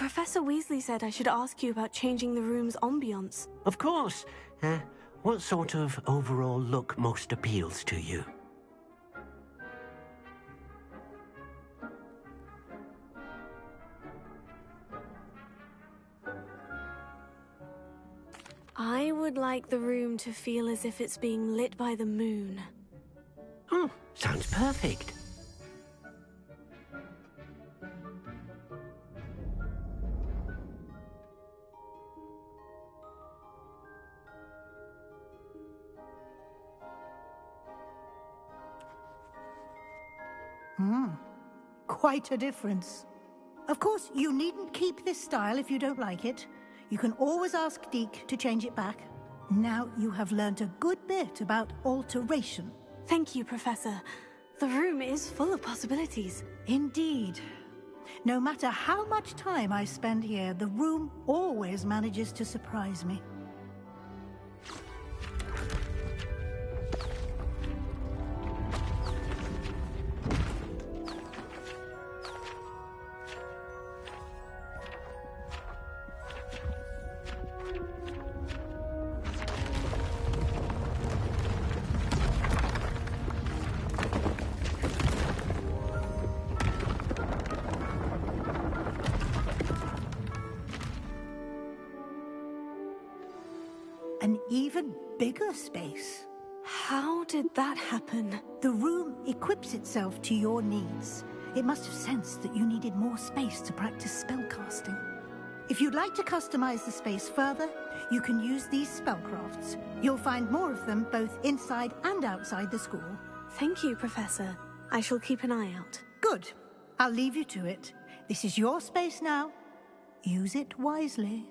Professor Weasley said I should ask you about changing the room's ambiance. Of course. What sort of overall look most appeals to you? I would like the room to feel as if it's being lit by the moon. Oh, sounds perfect. Quite a difference. Of course, you needn't keep this style if you don't like it. You can always ask Deke to change it back. Now you have learnt a good bit about alteration. Thank you, Professor. The room is full of possibilities. Indeed. No matter how much time I spend here, the room always manages to surprise me. An even bigger space. How did that happen? The room equips itself to your needs. It must have sensed that you needed more space to practice spellcasting. If you'd like to customize the space further, you can use these spellcrafts. You'll find more of them both inside and outside the school. Thank you, Professor. I shall keep an eye out. Good. I'll leave you to it. This is your space now. Use it wisely.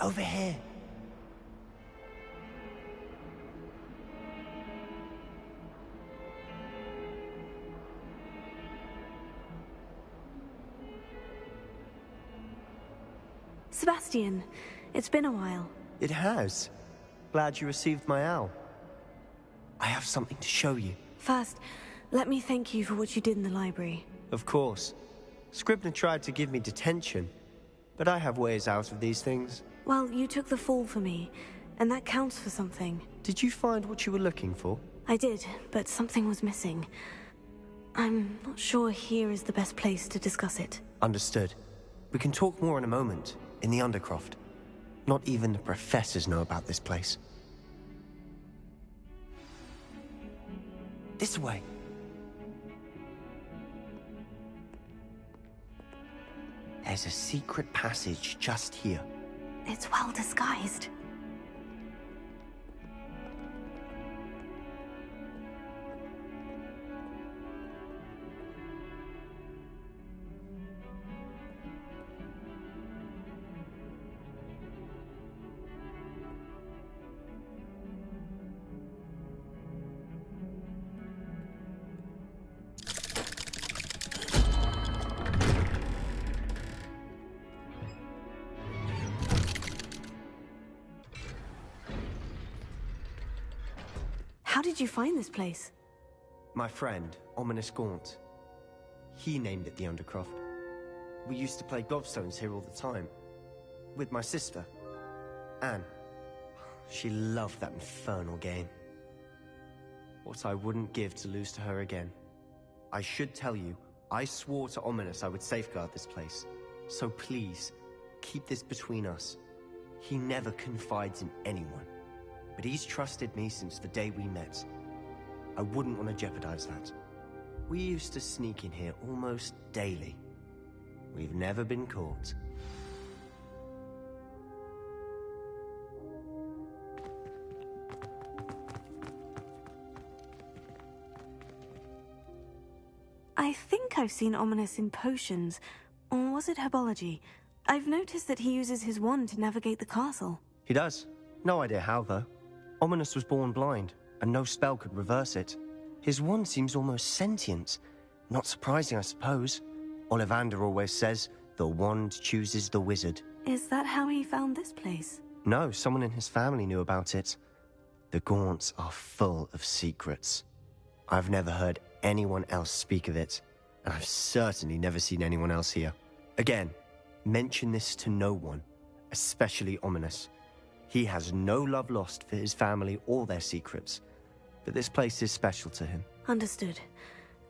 Over here. Sebastian, it's been a while. It has. Glad you received my owl. I have something to show you. First, let me thank you for what you did in the library. Of course. Scribner tried to give me detention, but I have ways out of these things. Well, you took the fall for me, and that counts for something. Did you find what you were looking for? I did, but something was missing. I'm not sure here is the best place to discuss it. Understood. We can talk more in a moment, in the Undercroft. Not even the professors know about this place. This way. There's a secret passage just here. It's well disguised. How did you find this place? My friend, Ominous Gaunt. He named it the Undercroft. We used to play gobstones here all the time. With my sister, Anne. She loved that infernal game. What I wouldn't give to lose to her again. I should tell you, I swore to Ominous I would safeguard this place. So please, keep this between us. He never confides in anyone. But he's trusted me since the day we met. I wouldn't want to jeopardize that. We used to sneak in here almost daily. We've never been caught. I think I've seen Ominous in potions, or was it herbology? I've noticed that he uses his wand to navigate the castle. He does. No idea how, though. Ominous was born blind, and no spell could reverse it. His wand seems almost sentient. Not surprising, I suppose. Ollivander always says, the wand chooses the wizard. Is that how he found this place? No, someone in his family knew about it. The Gaunts are full of secrets. I've never heard anyone else speak of it, and I've certainly never seen anyone else here. Again, mention this to no one, especially Ominous. He has no love lost for his family or their secrets, but this place is special to him. Understood.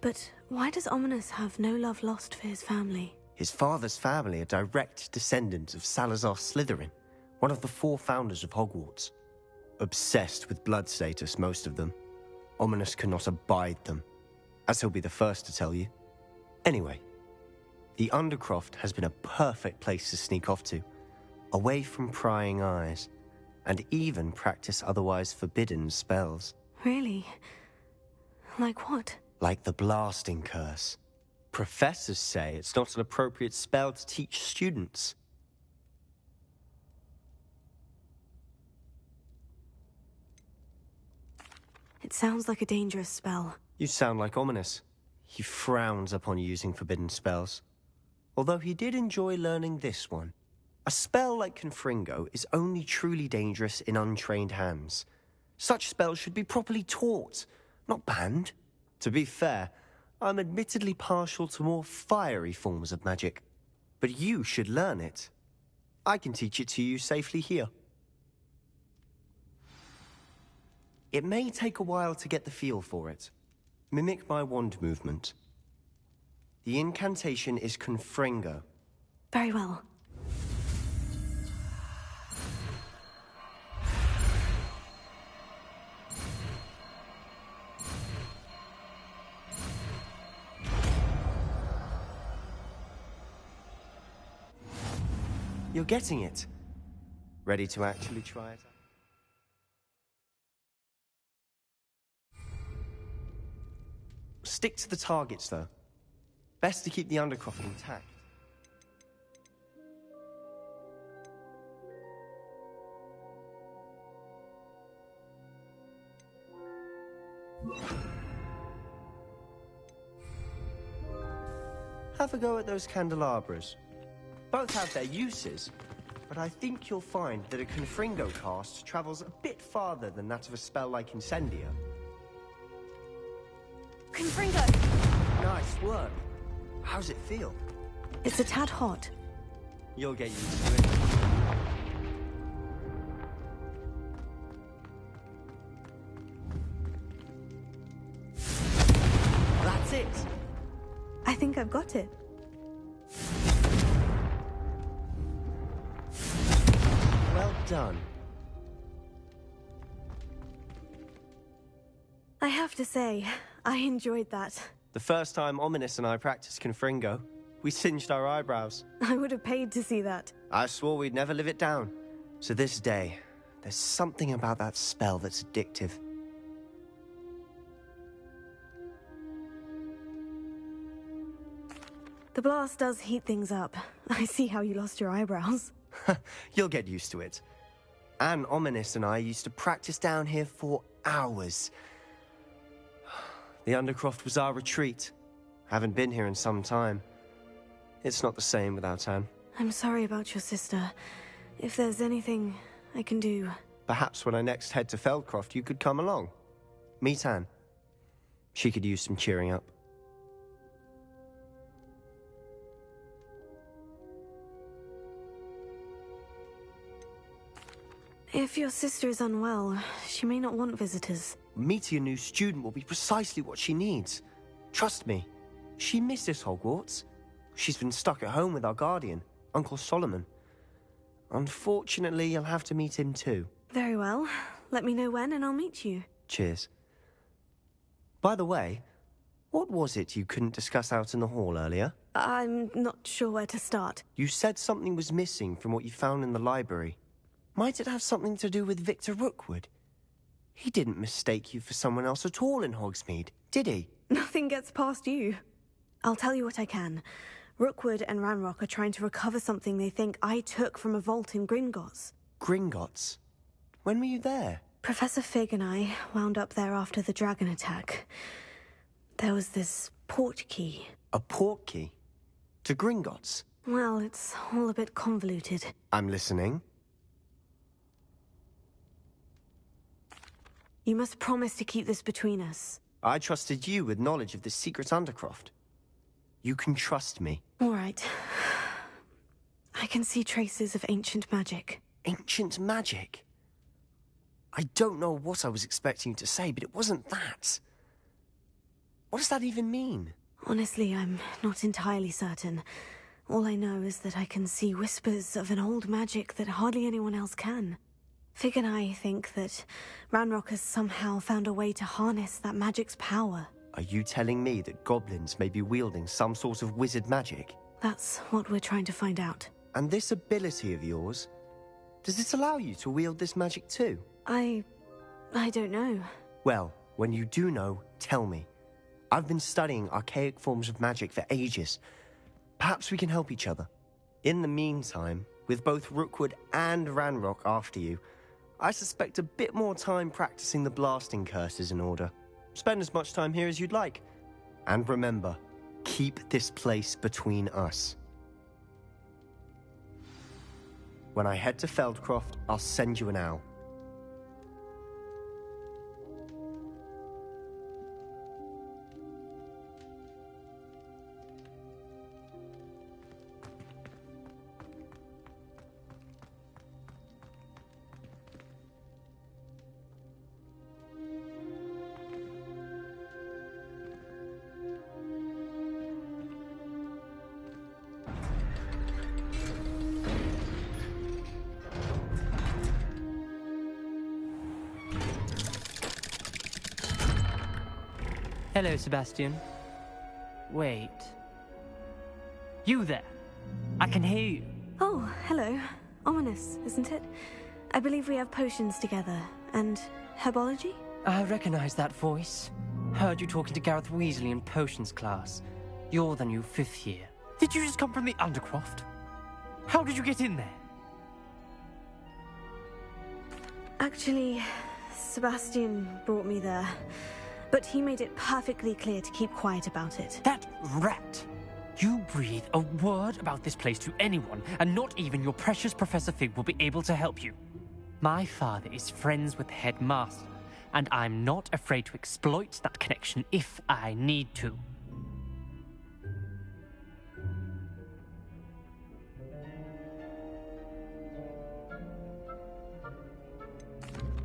But why does Ominous have no love lost for his family? His father's family are direct descendants of Salazar Slytherin, one of the 4 founders of Hogwarts. Obsessed with blood status, most of them. Ominous cannot abide them, as he'll be the first to tell you. Anyway, the Undercroft has been a perfect place to sneak off to, away from prying eyes, and even practice otherwise forbidden spells. Really? Like what? Like the blasting curse. Professors say it's not an appropriate spell to teach students. It sounds like a dangerous spell. You sound like Ominous. He frowns upon using forbidden spells. Although he did enjoy learning this one. A spell like Confringo is only truly dangerous in untrained hands. Such spells should be properly taught, not banned. To be fair, I'm admittedly partial to more fiery forms of magic. But you should learn it. I can teach it to you safely here. It may take a while to get the feel for it. Mimic my wand movement. The incantation is Confringo. Very well. You're getting it. Ready to actually try it? Stick to the targets, though. Best to keep the Undercroft intact. Have a go at those candelabras. Both have their uses, but I think you'll find that a Confringo cast travels a bit farther than that of a spell like Incendia. Confringo! Nice work. How's it feel? It's a tad hot. You'll get used to it. That's it. I think I've got it. Well done. I have to say, I enjoyed that. The first time Ominous and I practiced Confringo, we singed our eyebrows. I would have paid to see that. I swore we'd never live it down. So this day, there's something about that spell that's addictive. The blast does heat things up. I see how you lost your eyebrows. You'll get used to it. Anne, Ominous, and I used to practice down here for hours. The Undercroft was our retreat. Haven't been here in some time. It's not the same without Anne. I'm sorry about your sister. If there's anything I can do... Perhaps when I next head to Feldcroft, you could come along. Meet Anne. She could use some cheering up. If your sister is unwell, she may not want visitors. Meeting a new student will be precisely what she needs. Trust me, she misses Hogwarts. She's been stuck at home with our guardian, Uncle Solomon. Unfortunately, you'll have to meet him too. Very well. Let me know when and I'll meet you. Cheers. By the way, what was it you couldn't discuss out in the hall earlier? I'm not sure where to start. You said something was missing from what you found in the library. Might it have something to do with Victor Rookwood? He didn't mistake you for someone else at all in Hogsmeade, did he? Nothing gets past you. I'll tell you what I can. Rookwood and Ranrock are trying to recover something they think I took from a vault in Gringotts. Gringotts? When were you there? Professor Fig and I wound up there after the dragon attack. There was this port key. A port key? To Gringotts? Well, it's all a bit convoluted. I'm listening. You must promise to keep this between us. I trusted you with knowledge of this secret Undercroft. You can trust me. All right. I can see traces of ancient magic. Ancient magic? I don't know what I was expecting you to say, but it wasn't that. What does that even mean? Honestly, I'm not entirely certain. All I know is that I can see whispers of an old magic that hardly anyone else can. Fig and I think that Ranrock has somehow found a way to harness that magic's power. Are you telling me that goblins may be wielding some sort of wizard magic? That's what we're trying to find out. And this ability of yours, does it allow you to wield this magic too? I don't know. Well, when you do know, tell me. I've been studying archaic forms of magic for ages. Perhaps we can help each other. In the meantime, with both Rookwood and Ranrock after you, I suspect a bit more time practicing the blasting curse is in order. Spend as much time here as you'd like. And remember, keep this place between us. When I head to Feldcroft, I'll send you an owl. Hello, Sebastian. Wait. You there? I can hear you. Oh, hello. Ominous, isn't it? I believe we have potions together. And herbology? I recognize that voice. Heard you talking to Gareth Weasley in potions class. You're the new 5th year. Did you just come from the Undercroft? How did you get in there? Actually, Sebastian brought me there. but he made it perfectly clear to keep quiet about it. That rat! You breathe a word about this place to anyone, and not even your precious Professor Fig will be able to help you. My father is friends with the headmaster, and I'm not afraid to exploit that connection if I need to.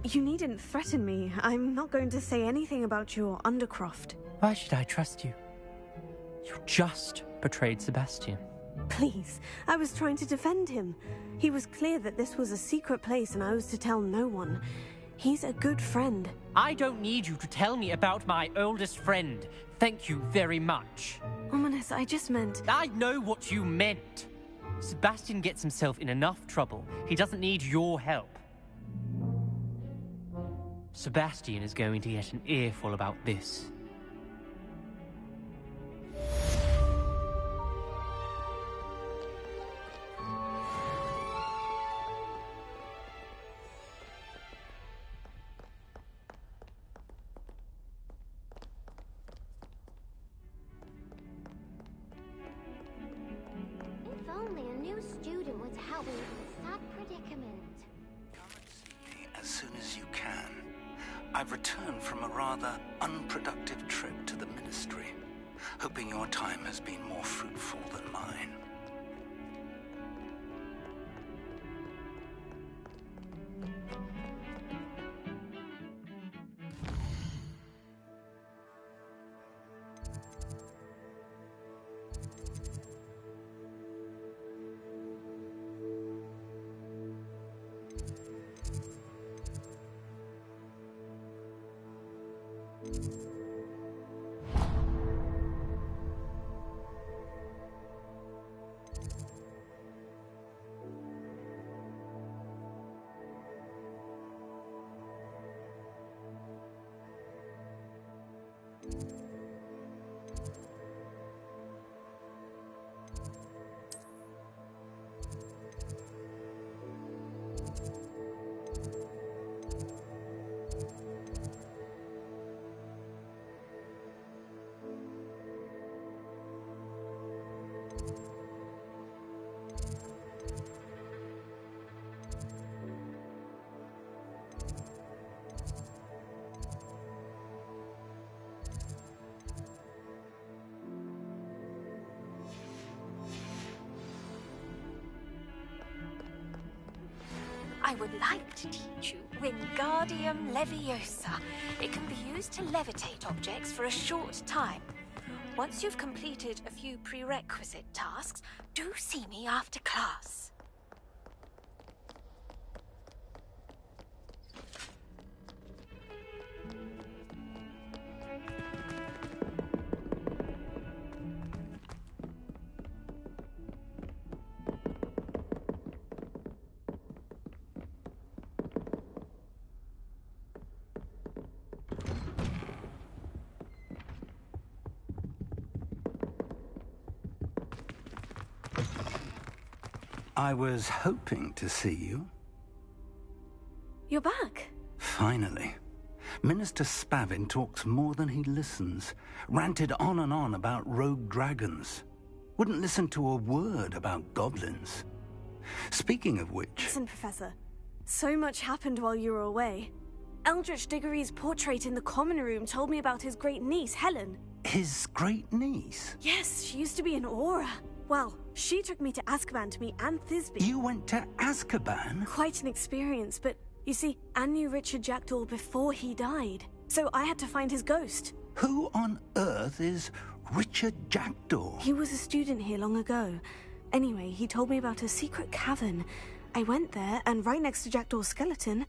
You needn't threaten me. I'm not going to say anything about your Undercroft. Why should I trust you? You just betrayed Sebastian. Please, I was trying to defend him. He was clear that this was a secret place and I was to tell no one. He's a good friend. I don't need you to tell me about my oldest friend. Thank you very much. Ominous, I just meant... I know what you meant. Sebastian gets himself in enough trouble. He doesn't need your help. Sebastian is going to get an earful about this. If only a new student would help me with this sad predicament. Come and see me as soon as you can. I've returned from a rather unproductive trip to the Ministry, hoping your time has been more fruitful than mine. I would like to teach you Wingardium Leviosa. It can be used to levitate objects for a short time. Once you've completed a few prerequisite tasks, do see me after class. I was hoping to see you. You're back. Finally. Minister Spavin talks more than he listens. Ranted on and on about rogue dragons. Wouldn't listen to a word about goblins. Speaking of which... Listen, Professor. So much happened while you were away. Eldritch Diggory's portrait in the common room told me about his great niece, Helen. His great niece? Yes, she used to be an Auror. Well, she took me to Azkaban to meet Anne Thisbe. You went to Azkaban? Quite an experience, but you see, Anne knew Richard Jackdaw before he died. So I had to find his ghost. Who on earth is Richard Jackdaw? He was a student here long ago. Anyway, he told me about a secret cavern. I went there, and right next to Jackdaw's skeleton,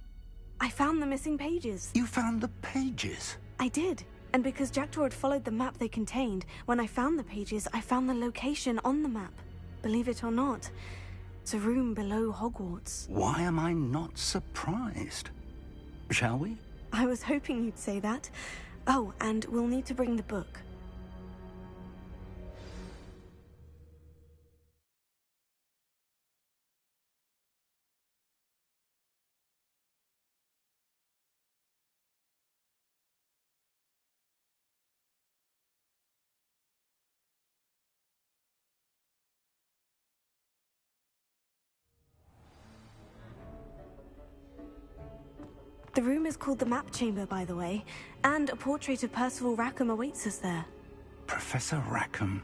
I found the missing pages. You found the pages? I did. And because Jackdaw had followed the map they contained, when I found the pages, I found the location on the map. Believe it or not, it's a room below Hogwarts. Why am I not surprised? Shall we? I was hoping you'd say that. Oh, and we'll need to bring the book. The room is called the Map Chamber, by the way, and a portrait of Percival Rackham awaits us there. Professor Rackham.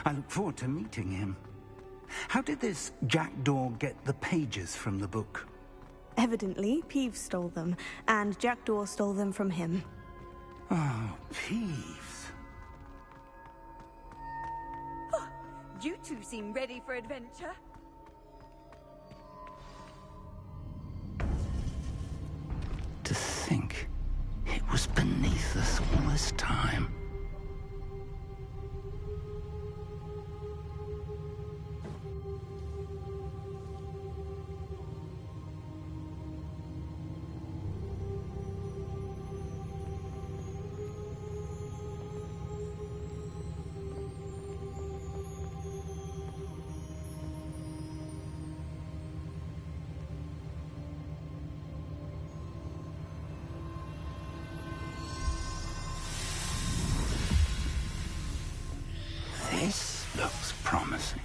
I look forward to meeting him. How did this Jackdaw get the pages from the book? Evidently, Peeves stole them, and Jackdaw stole them from him. Oh, Peeves. You two seem ready for adventure. To think it was beneath us all this time. This looks promising.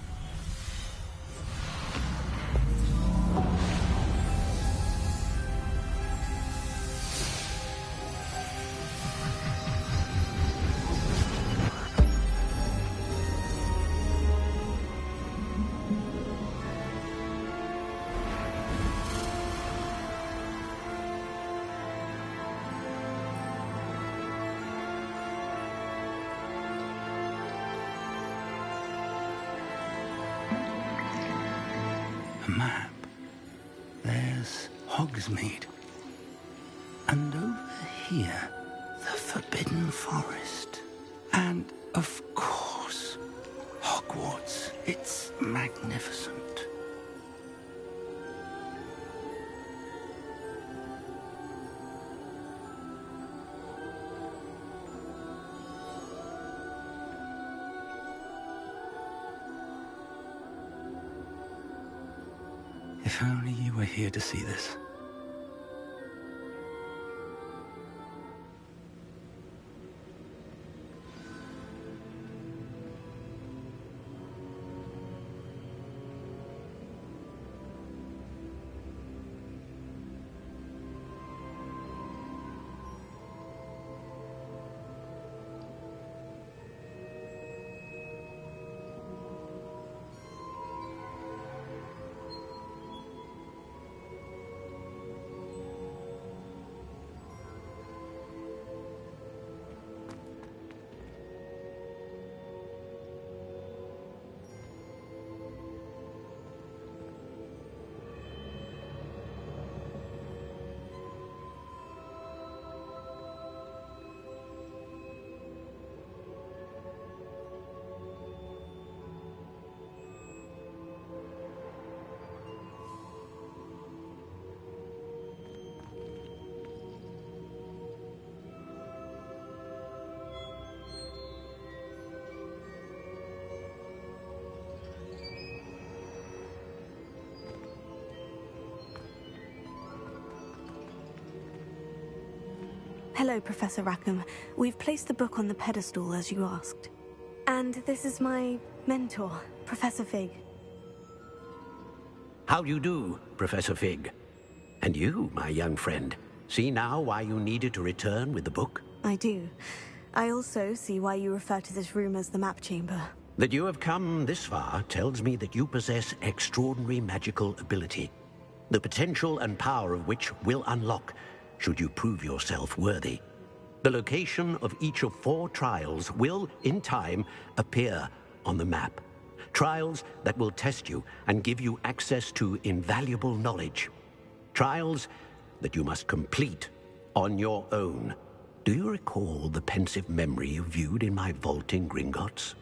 A map. There's Hogsmeade. And over here, the Forbidden Forest. And, of course, Hogwarts. It's magnificent. If only you were here to see this. Hello, Professor Rackham. We've placed the book on the pedestal, as you asked. And this is my mentor, Professor Fig. How do you do, Professor Fig? And you, my young friend, see now why you needed to return with the book? I do. I also see why you refer to this room as the Map Chamber. That you have come this far tells me that you possess extraordinary magical ability, the potential and power of which will unlock should you prove yourself worthy. The location of each of 4 trials will, in time, appear on the map. Trials that will test you and give you access to invaluable knowledge. Trials that you must complete on your own. Do you recall the pensive memory you viewed in my vault in Gringotts?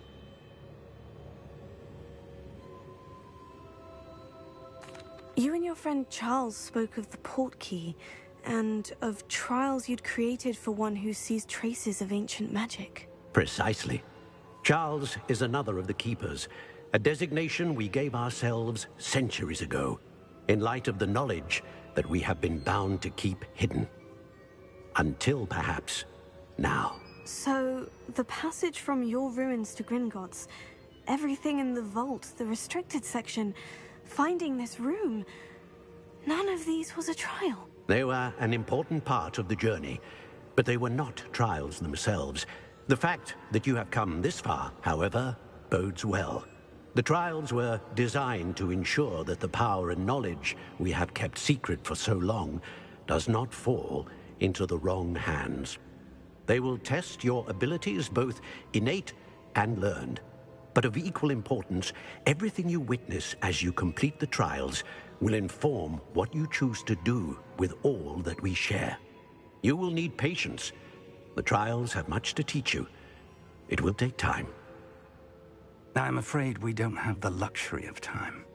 You and your friend Charles spoke of the portkey, and of trials you'd created for one who sees traces of ancient magic. Precisely. Charles is another of the Keepers, a designation we gave ourselves centuries ago, in light of the knowledge that we have been bound to keep hidden. Until, perhaps, now. So, the passage from your ruins to Gringotts, everything in the vault, the restricted section, finding this room, none of these was a trial. They were an important part of the journey, but they were not trials themselves. The fact that you have come this far, however, bodes well. The trials were designed to ensure that the power and knowledge we have kept secret for so long does not fall into the wrong hands. They will test your abilities, both innate and learned. But of equal importance, everything you witness as you complete the trials will inform what you choose to do with all that we share. You will need patience. The trials have much to teach you. It will take time. I'm afraid we don't have the luxury of time.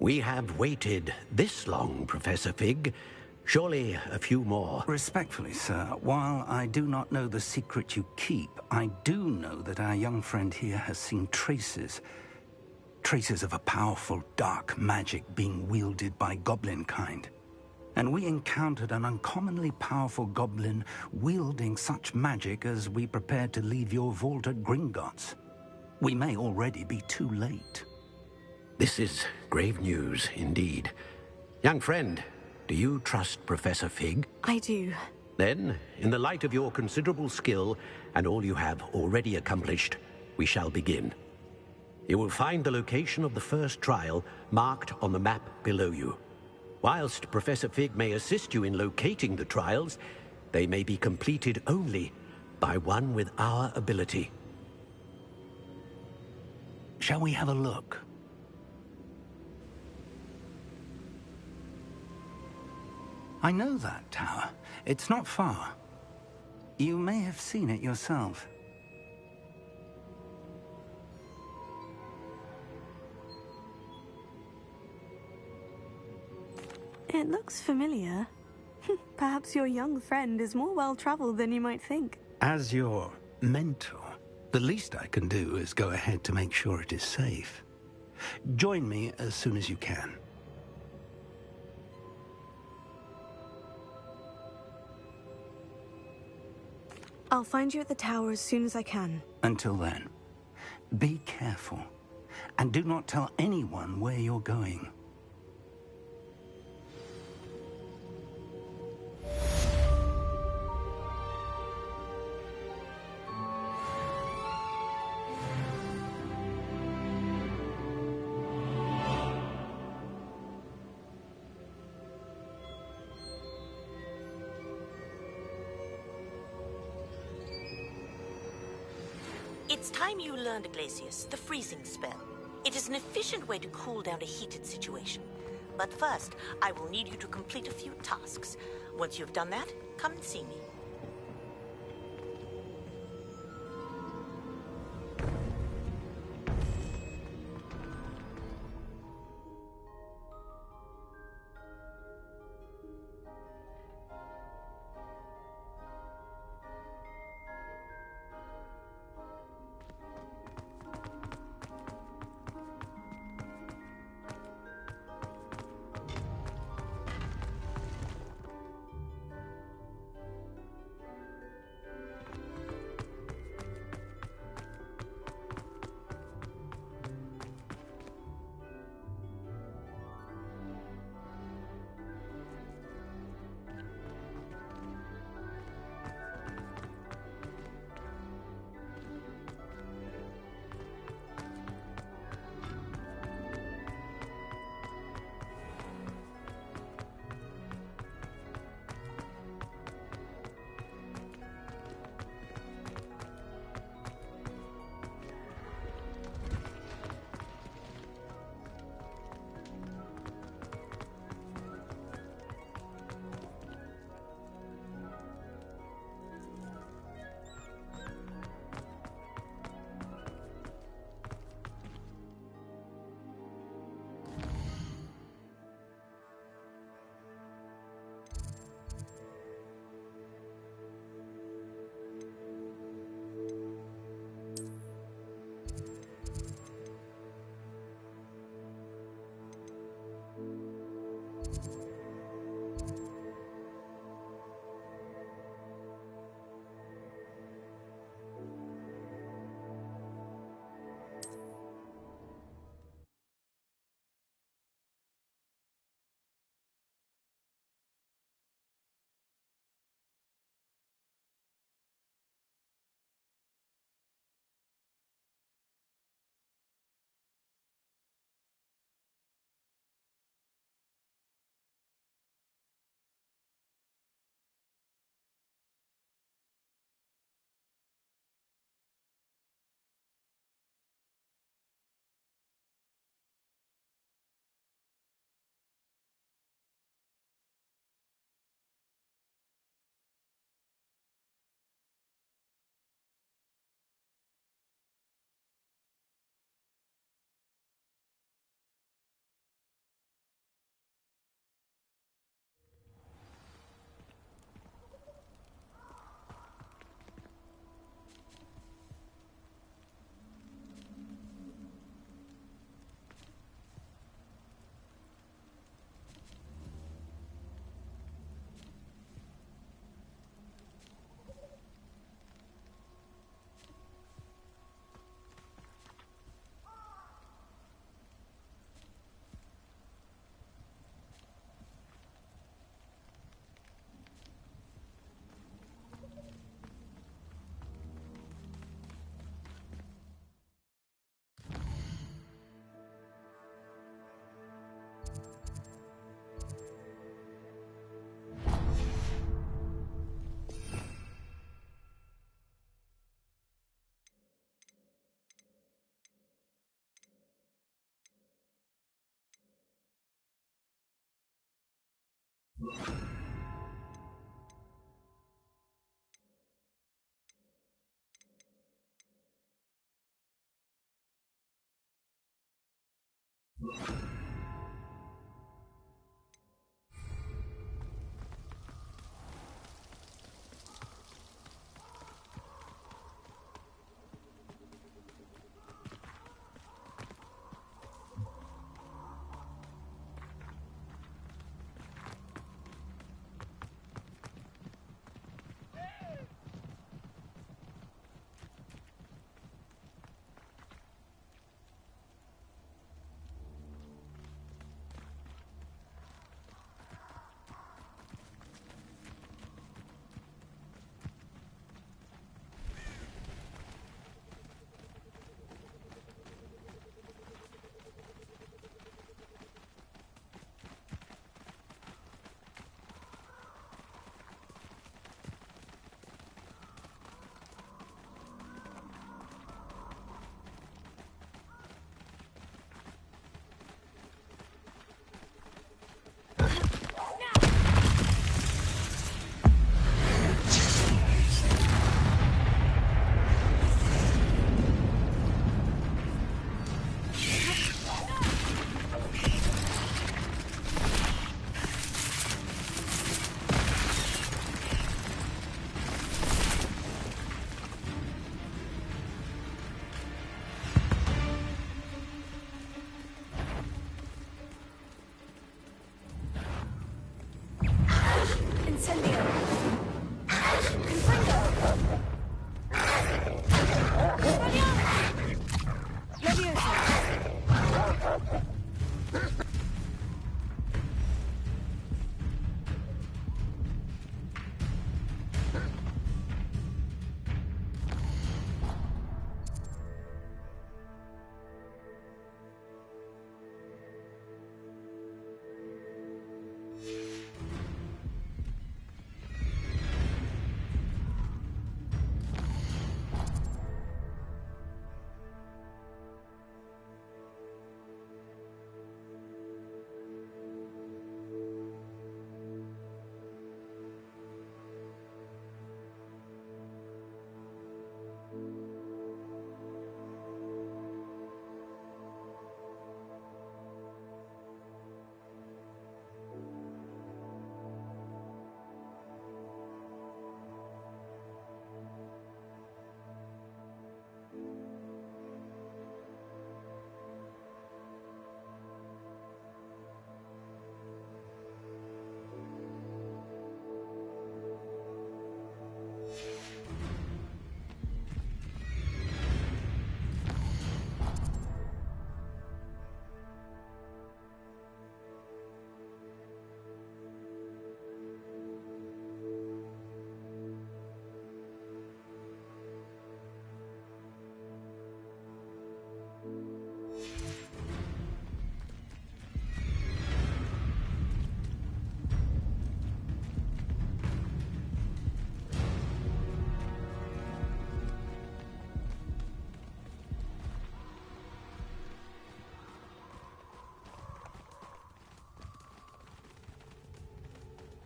We have waited this long, Professor Fig. Surely a few more. Respectfully, sir, while I do not know the secret you keep, I do know that our young friend here has seen traces of a powerful dark magic being wielded by goblin kind. And we encountered an uncommonly powerful goblin wielding such magic as we prepared to leave your vault at Gringotts. We may already be too late. This is grave news indeed. Young friend, do you trust Professor Fig? I do. Then, in the light of your considerable skill and all you have already accomplished, we shall begin. You will find the location of the first trial marked on the map below you. Whilst Professor Fig may assist you in locating the trials, they may be completed only by one with our ability. Shall we have a look? I know that tower. It's not far. You may have seen it yourself. It looks familiar. Perhaps your young friend is more well-traveled than you might think. As your mentor, the least I can do is go ahead to make sure it is safe. Join me as soon as you can. I'll find you at the tower as soon as I can. Until then, be careful, and do not tell anyone where you're going. It's time you learned, Glacius, the freezing spell. It is an efficient way to cool down a heated situation. But first, I will need you to complete a few tasks. Once you've done that, come and see me.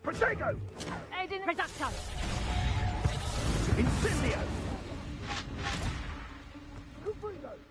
Protego! Eden Reducto! Incendio! Cubrigo!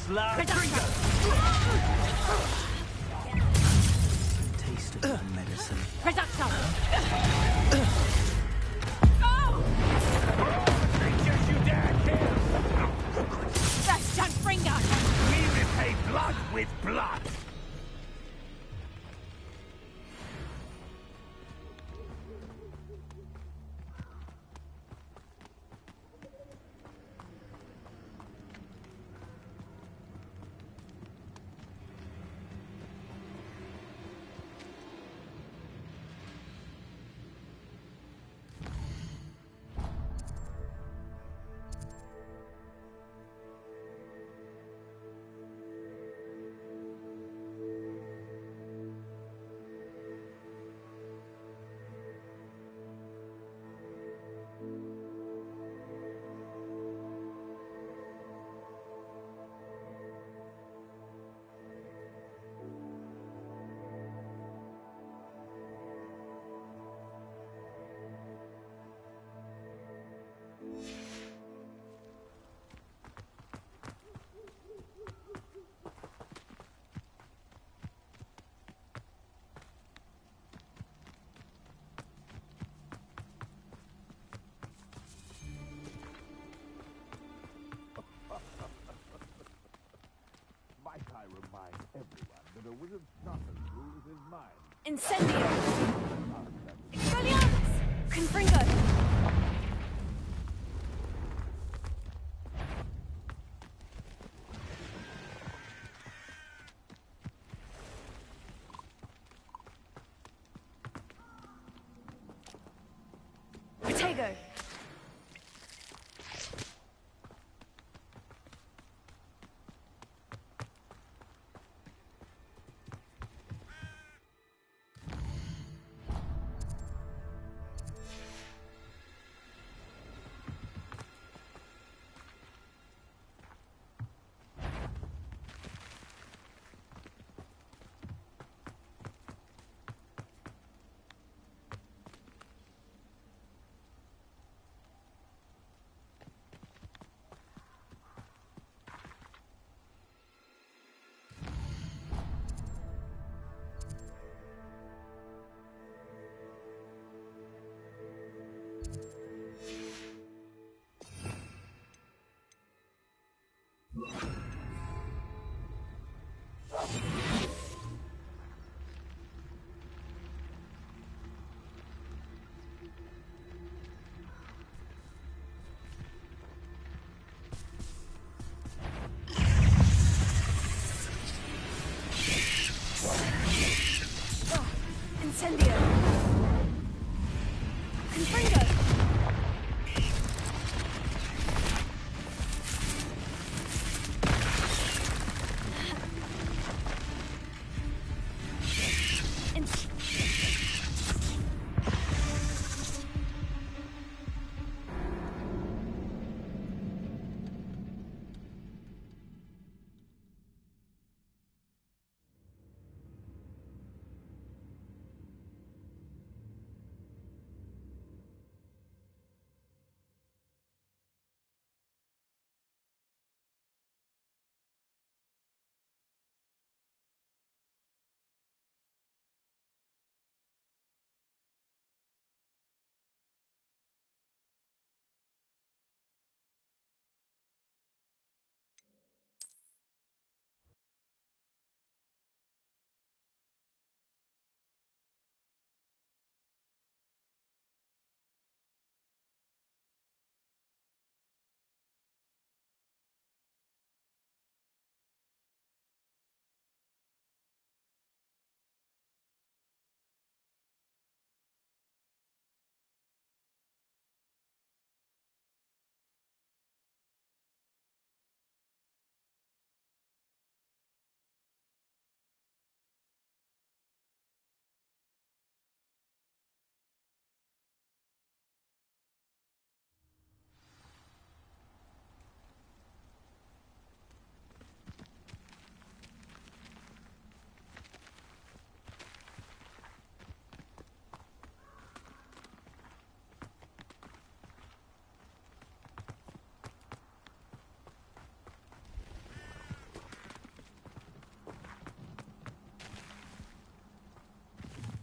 last drinker! Taste of your medicine. Reduction! Creatures you dare kill! That's Janfringa! We repay blood with blood! Might I remind everyone that a wizard's sharpest rule is his mind. Incendio! Expelliarmus! Confringo! Protego! Incendio! Confringo!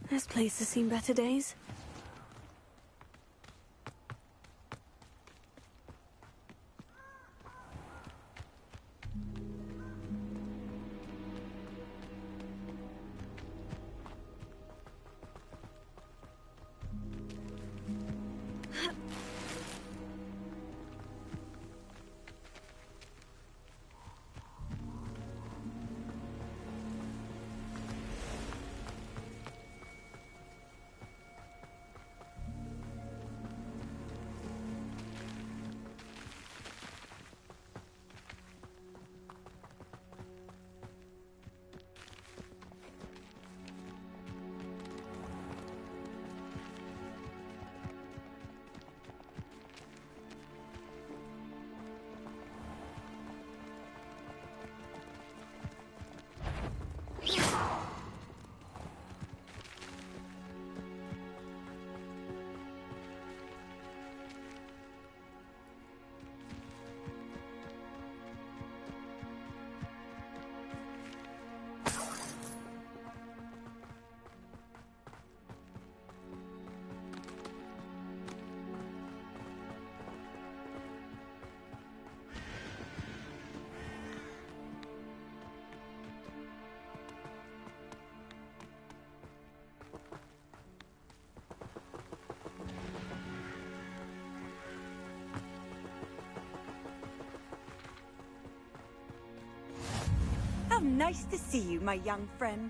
This place has seen better days. How nice to see you, my young friend.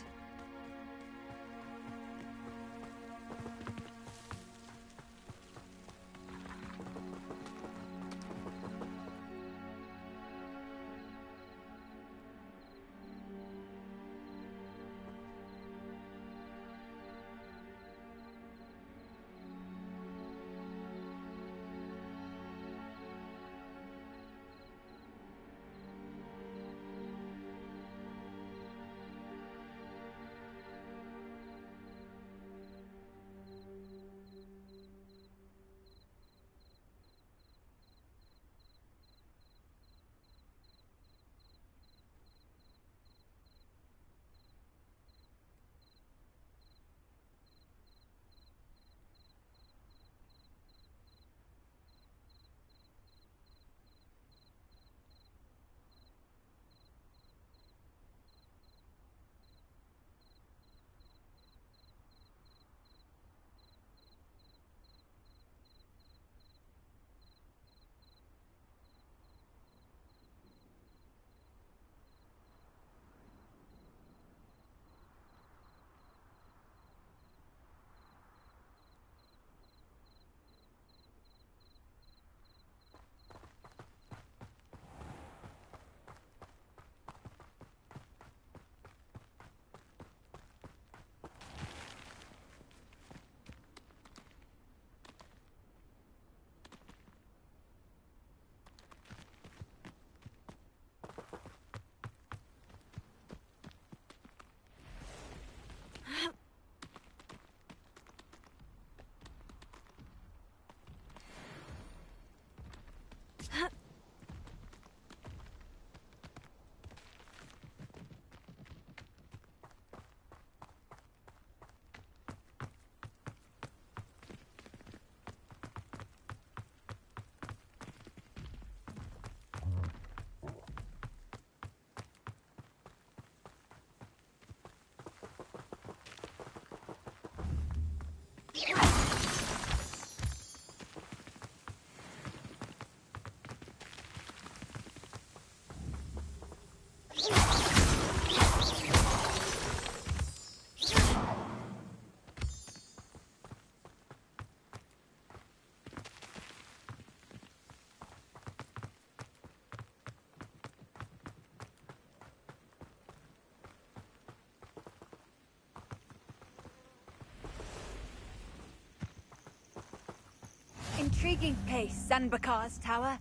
Intriguing place, Zanbakar's tower.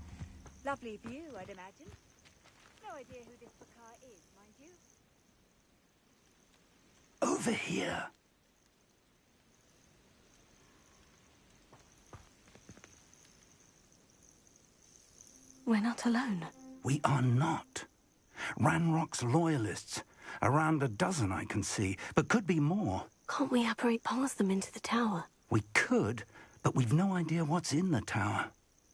Lovely view, I'd imagine. No idea who this Bakar is, mind you. Over here. We're not alone. We are not. Ranrock's loyalists. Around a dozen I can see, but could be more. Can't we apparate past them into the tower? We could, but we've no idea what's in the tower.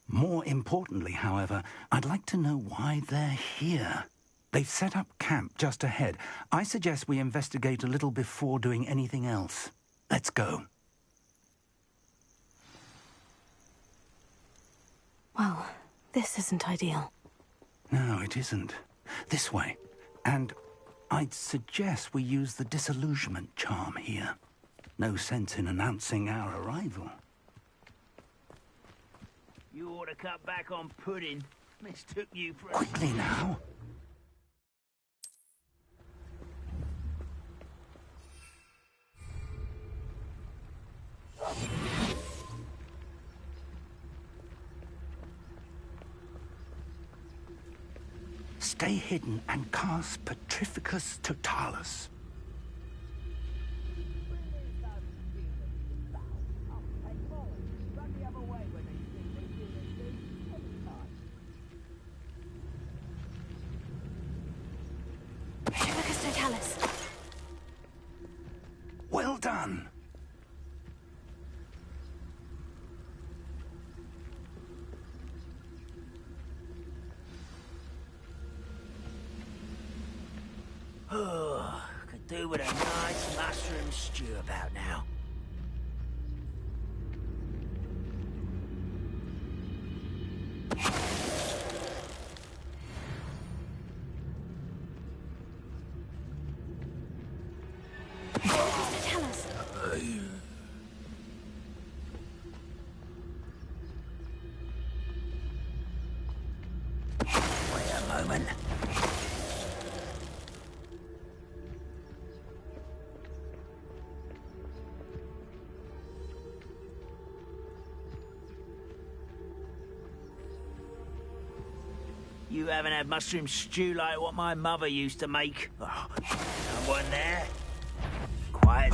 More importantly, however, I'd like to know why they're here. They've set up camp just ahead. I suggest we investigate a little before doing anything else. Let's go. Well, this isn't ideal. No, it isn't. This way. And I'd suggest we use the disillusionment charm here. No sense in announcing our arrival. You ought to cut back on pudding. Mistook you for... Quickly now. Stay hidden and cast Petrificus Totalis. Petrificus Totalis. Well done. Oh, could do with a nice mushroom stew about now. Totalis. Wait a moment. You haven't had mushroom stew like what my mother used to make. Oh, someone there? Quiet.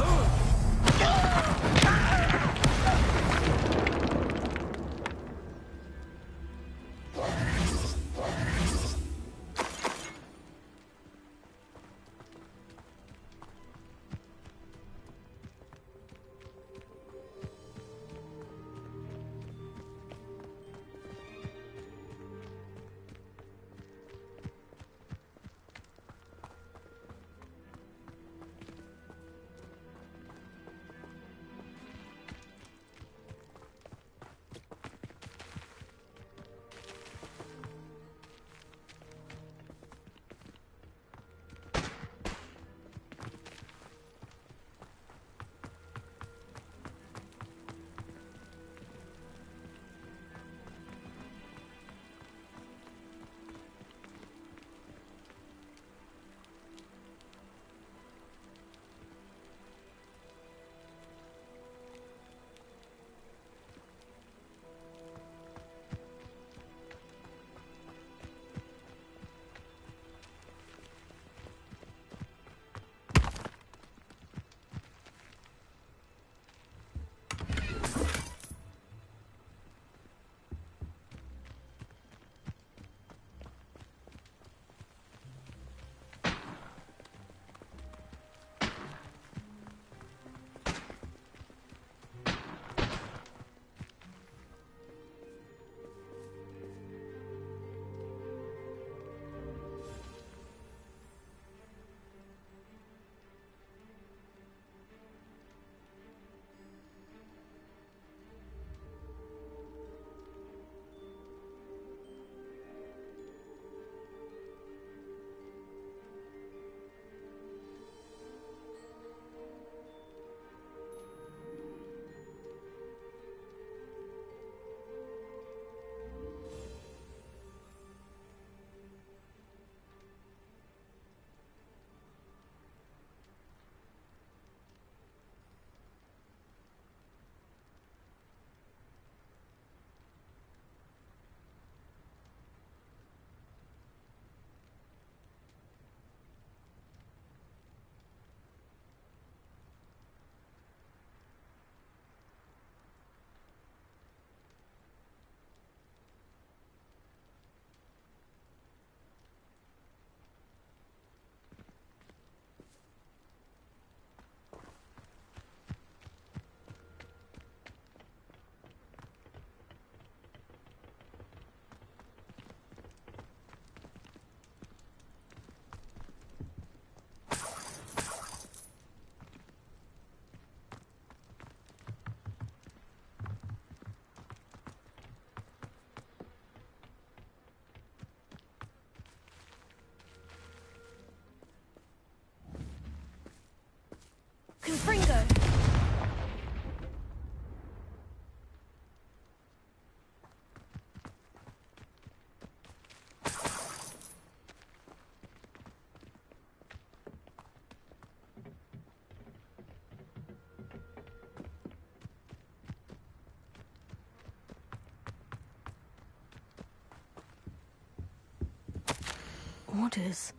Orders.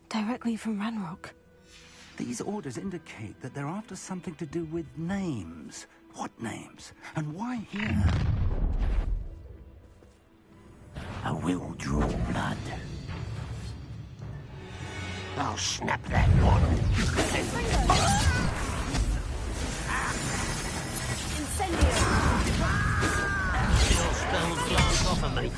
Directly from Ranrock. These orders indicate that they're after something to do with names. What names? And why here? I will draw blood. I'll snap that one. Incendio! Your spells glance off of me.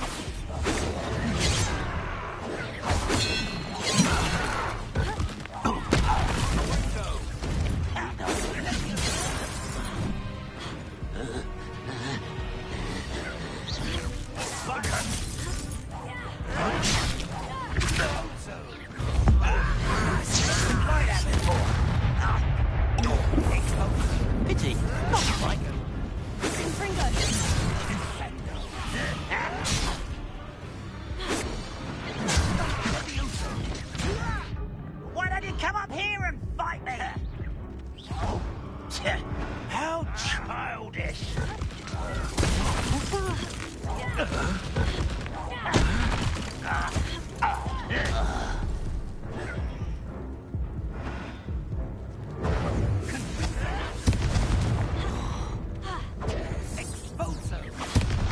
Pity. Not like it. Why don't you come up here and fight me? How childish.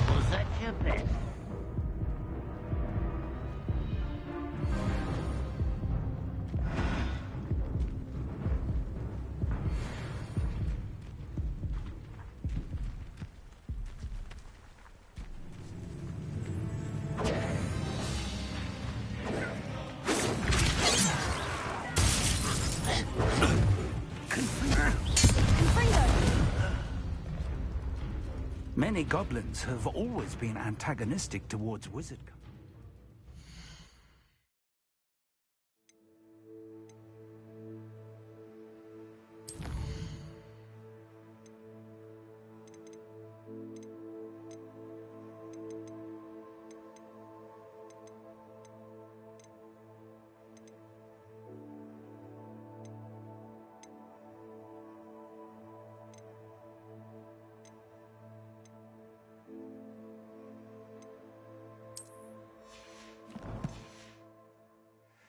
Was that your best? Many goblins have always been antagonistic towards wizard.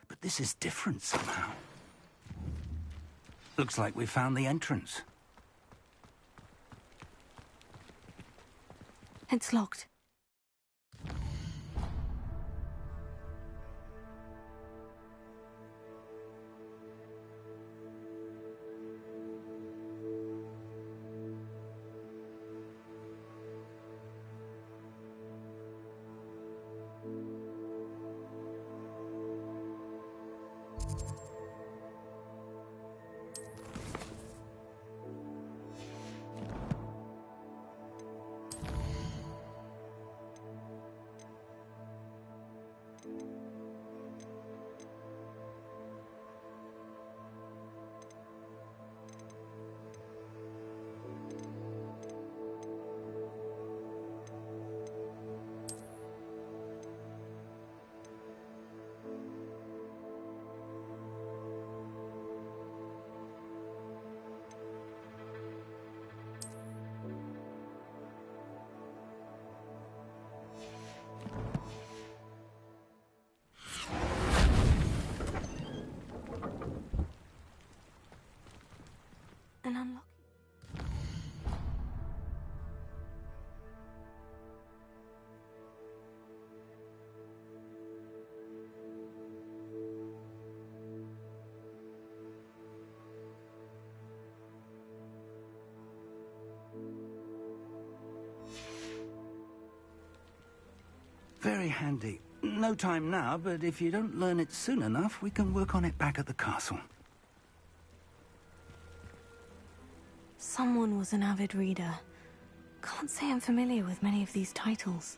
But this is different somehow. Looks like we found the entrance. It's locked. And unlock. Very handy. No time now, but if you don't learn it soon enough, we can work on it back at the castle. Someone was an avid reader. Can't say I'm familiar with many of these titles.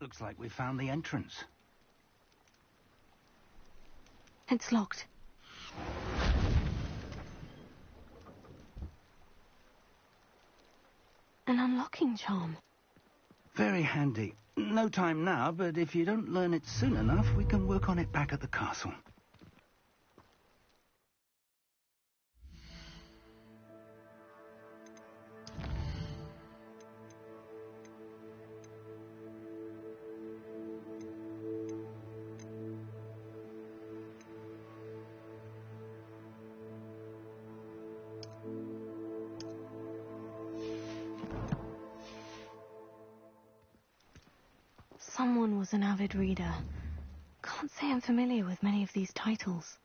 Looks like we found the entrance. It's locked. An unlocking charm. Very handy. No time now, but if you don't learn it soon enough, we can work on it back at the castle. Someone was an avid reader. Can't say I'm familiar with many of these titles.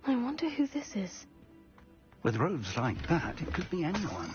I wonder who this is. With robes like that, it could be anyone.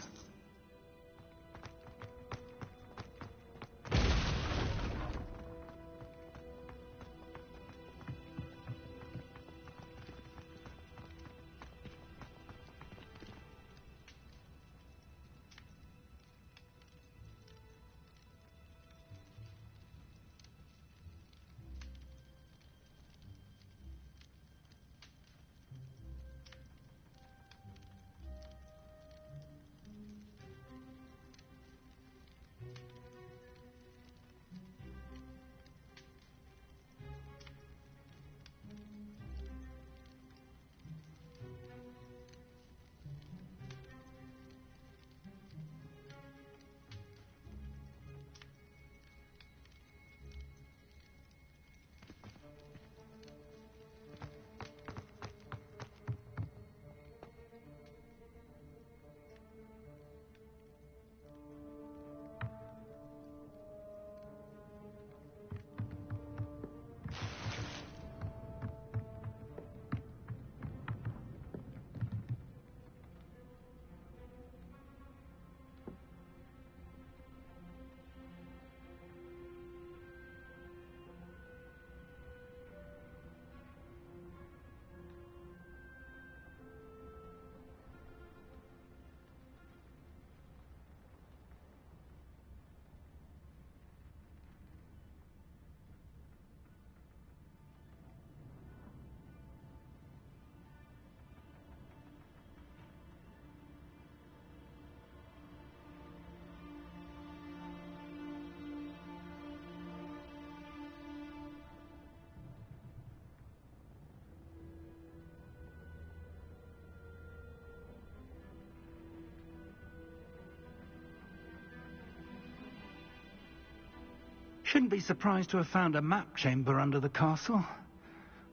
Shouldn't be surprised to have found a map chamber under the castle.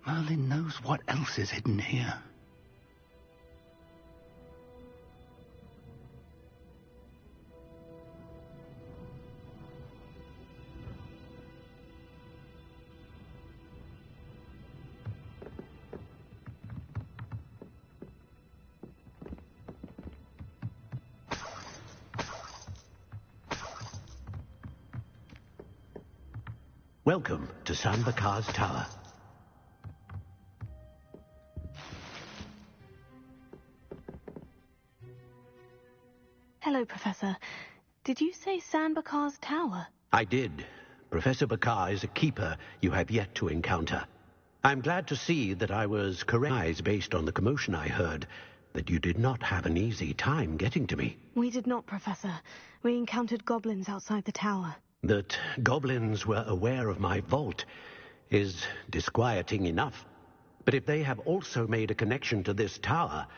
Merlin knows what else is hidden here. Welcome to San Bakar's Tower. Hello, Professor. Did you say San Bakar's Tower? I did. Professor Bakar is a keeper you have yet to encounter. I'm glad to see that I was correct based on the commotion I heard, that you did not have an easy time getting to me. We did not, Professor. We encountered goblins outside the tower. That goblins were aware of my vault is disquieting enough. But if they have also made a connection to this tower,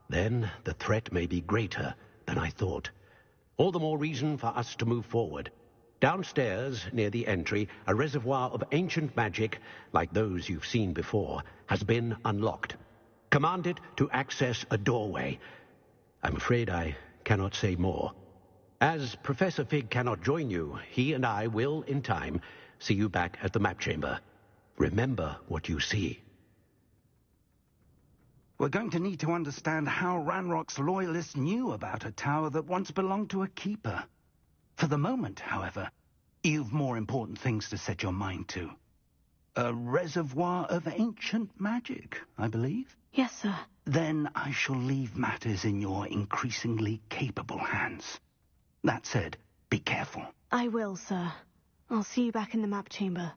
then the threat may be greater than I thought. All the more reason for us to move forward. Downstairs, near the entry, a reservoir of ancient magic, like those you've seen before, has been unlocked. Command it to access a doorway. I'm afraid I cannot say more. As Professor Fig cannot join you, he and I will, in time, see you back at the map chamber. Remember what you see. We're going to need to understand how Ranrock's loyalists knew about a tower that once belonged to a keeper. For the moment, however, you've more important things to set your mind to. A reservoir of ancient magic, I believe? Yes, sir. Then I shall leave matters in your increasingly capable hands. That said, be careful. I will, sir. I'll see you back in the map chamber.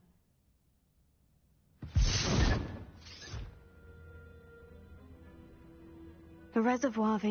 The reservoir of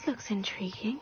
Looks intriguing.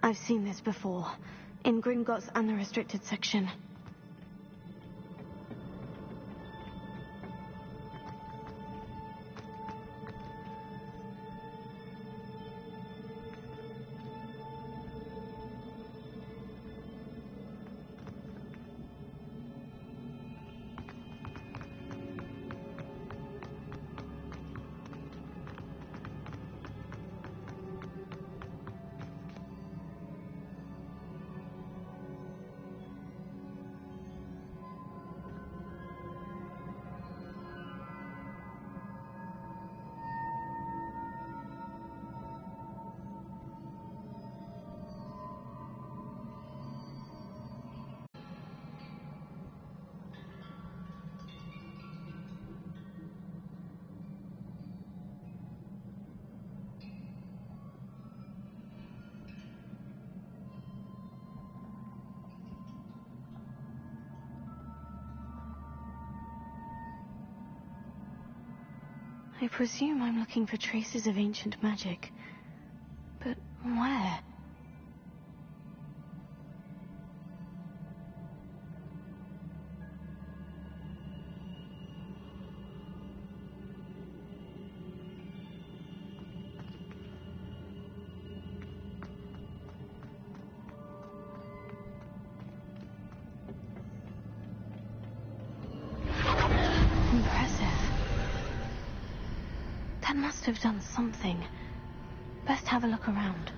I've seen this before, in Gringotts and the restricted section. I presume I'm looking for traces of ancient magic. But where? That must have done something. Best have a look around.